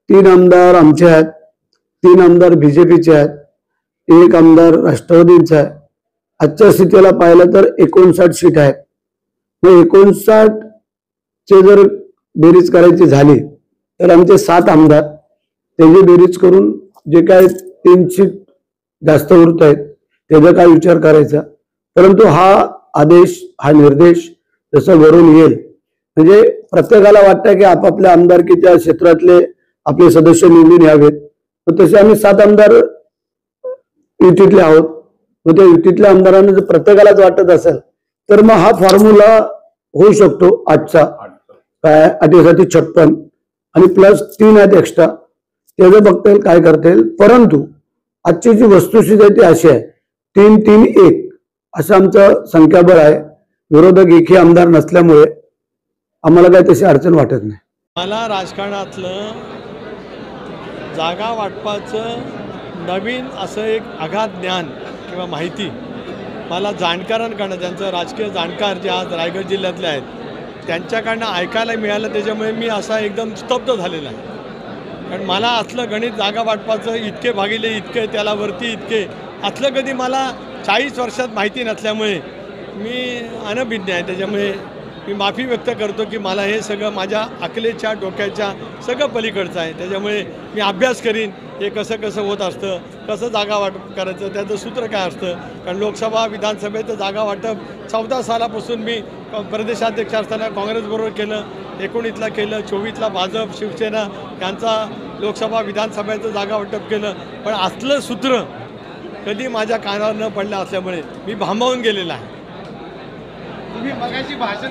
3 आमदार आमचे आहेत, 3 आमदार बीजेपीचे आहेत, 1 आमदार राष्ट्रवादीचा आहे। आजच्या स्थितीला पाहिलं तर 59 सीट आहेत। मग 59 चे जर बेरीज करायची झाली तर आमचे 7 आमदार त्याची बेरीज करून जे काय 3 सीट जास्त उरत आहेत त्याचा काय विचार करायचा। परंतु हा आदेश, हा निर्देश जसं वरून येईल म्हणजे प्रत्येकाला वाटतं की आपापल्या आमदारकीच्या क्षेत्रातले आपले सदस्य निवडून यावेत। तर तसे आम्ही 7 आमदार युतीतले आहोत। मग त्या युतीतल्या आमदारांना जर प्रत्येकालाच वाटत असेल तर मग हा फॉर्म्युला होऊ शकतो आजचा काय 58-56 आणि प्लस 3 आहेत एक्स्ट्रा, त्याचं बघता येईल काय करता येईल। परंतु आजची जी वस्तुस्थिती ती अशी आहे 3-3-1 असं आमचं संख्याबळ आहे। विरोधक एकही आमदार नसल्यामुळे आम्हाला काही तशी अडचण वाटत नाही। मला राजकारणातलं जागा वाटपाचं नवीन असं एक अगाध ज्ञान किंवा माहिती मला जाणकारांकडनं, ज्यांचं राजकीय जाणकार जे आज रायगड जिल्ह्यातले आहेत त्यांच्याकडनं ऐकायला मिळालं। त्याच्यामुळे मी असा एकदम स्तब्ध झालेला आहे। कारण मला असलं गणित जागा वाटपाचं इतके भागिले इतके त्याला वरती इतके असलं कधी मला 40 वर्षात माहिती नसल्यामुळे मी अनभिज्ञ आहे। त्याच्यामुळे मी माफी व्यक्त करतो की मला हे सगळं माझ्या अकलेच्या डोक्याच्या सगळं पलीकडचं आहे। त्याच्यामुळे मी अभ्यास करीन हे कसं कसं होत असतं, कसं जागा वाटप करायचं, त्याचं सूत्र काय असतं। कारण लोकसभा विधानसभेचं जागा वाटप 14 सालापासून मी प्रदेशाध्यक्ष असताना काँग्रेसबरोबर केलं, 19ला केलं, 24ला भाजप शिवसेना यांचा लोकसभा विधानसभेचं जागा वाटप केलं। पण असलं सूत्र कधी माझ्या कानावर न पडलं असल्यामुळे मी भांबावून गेलेला आहे। तुम्ही मगाशी भाषण